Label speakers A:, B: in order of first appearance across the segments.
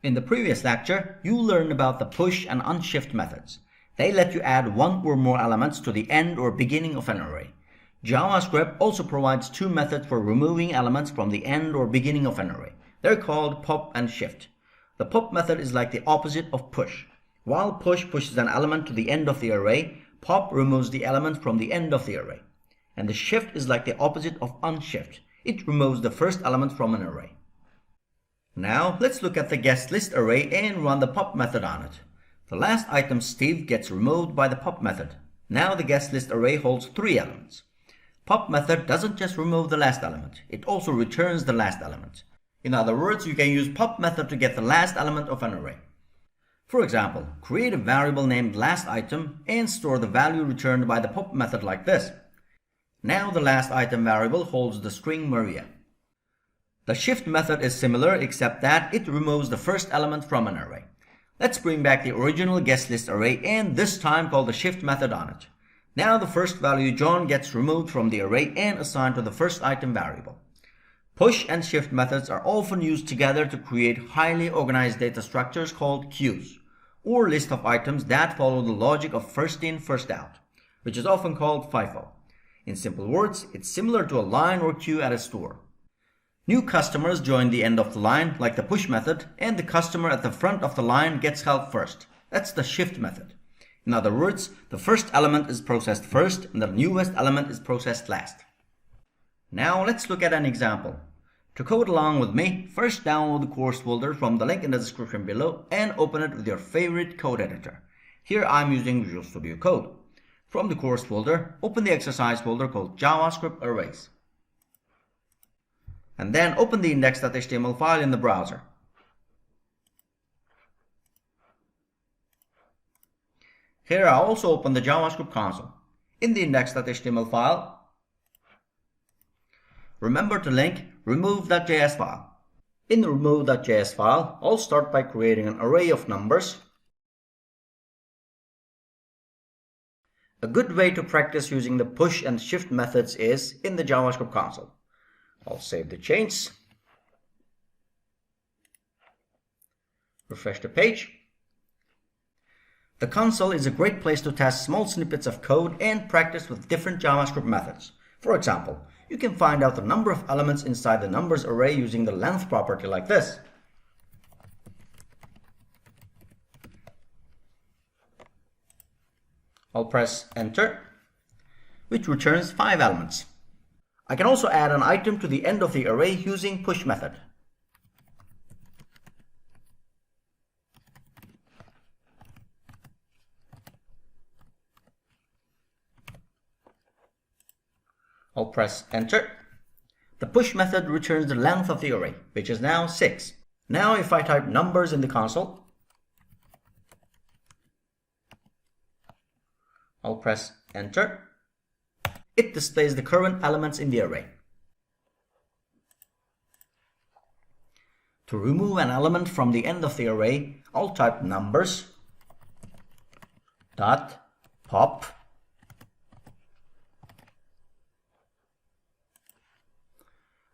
A: In the previous lecture, you learned about the push and unshift methods. They let you add one or more elements to the end or beginning of an array. JavaScript also provides two methods for removing elements from the end or beginning of an array. They're called pop and shift. The pop method is like the opposite of push. While push pushes an element to the end of the array, pop removes the element from the end of the array. And the shift is like the opposite of unshift. It removes the first element from an array. Now let's look at the guest list array and run the pop method on it. The last item Steve gets removed by the pop method. Now the guest list array holds 3 elements. Pop method doesn't just remove the last element, it also returns the last element. In other words, you can use pop method to get the last element of an array. For example, create a variable named last item and store the value returned by the pop method like this. Now the last item variable holds the string Maria. The shift method is similar except that it removes the first element from an array. Let's bring back the original guest list array and this time call the shift method on it. Now the first value John gets removed from the array and assigned to the first item variable. Push and shift methods are often used together to create highly organized data structures called queues, or list of items that follow the logic of first in, first out, which is often called FIFO. In simple words, it's similar to a line or queue at a store. New customers join the end of the line, like the push method, and the customer at the front of the line gets help first. That's the shift method. In other words, the first element is processed first and the newest element is processed last. Now let's look at an example. To code along with me, first download the course folder from the link in the description below and open it with your favorite code editor. Here I'm using Visual Studio Code. From the course folder, open the exercise folder called JavaScript Arrays. And then open the index.html file in the browser. Here I also open the JavaScript console. In the index.html file, remember to link remove.js file. In the remove.js file, I'll start by creating an array of numbers. A good way to practice using the push and shift methods is in the JavaScript console. I'll save the changes. Refresh the page. The console is a great place to test small snippets of code and practice with different JavaScript methods. For example, you can find out the number of elements inside the numbers array using the length property like this. I'll press enter, which returns 5 elements. I can also add an item to the end of the array using push method. I'll press enter. The push method returns the length of the array, which is now 6. Now if I type numbers in the console, I'll press enter. It displays the current elements in the array. To remove an element from the end of the array, I'll type numbers dot pop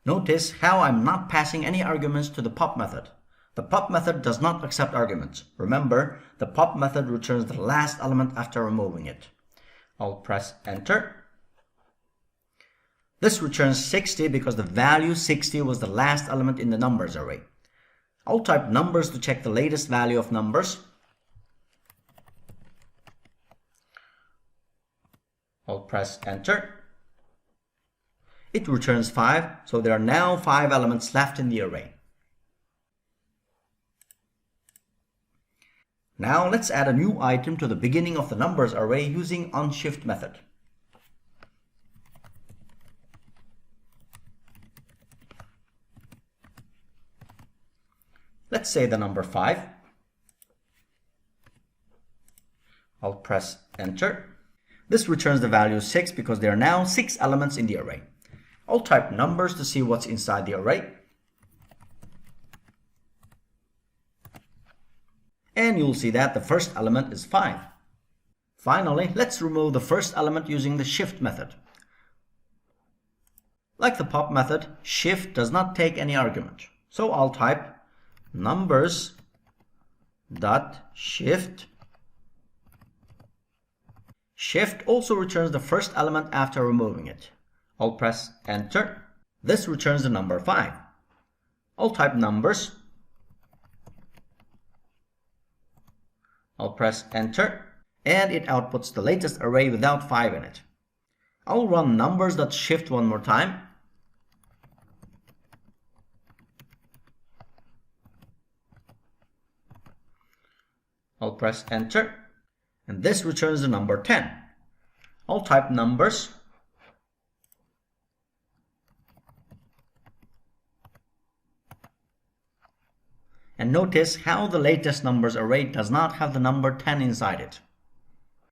A: Notice how I'm not passing any arguments to the pop method. The pop method does not accept arguments. Remember, the pop method returns the last element after removing it. I'll press enter. This returns 60 because the value 60 was the last element in the numbers array. I'll type numbers to check the latest value of numbers. I'll press enter. It returns 5, so there are now 5 elements left in the array. Now let's add a new item to the beginning of the numbers array using unshift method. Let's say the number 5. I'll press enter. This returns the value 6 because there are now 6 elements in the array. I'll type numbers to see what's inside the array. And you'll see that the first element is 5. Finally, let's remove the first element using the shift method. Like the pop method, shift does not take any argument. So I'll type numbers dot shift. Shift also returns the first element after removing it. I'll press enter. This returns the number 5. I'll type numbers. I'll press enter, and it outputs the latest array without 5 in it. I'll run numbers.shift one more time. I'll press enter, and this returns the number 10. I'll type numbers. And notice how the latest numbers array does not have the number 10 inside it.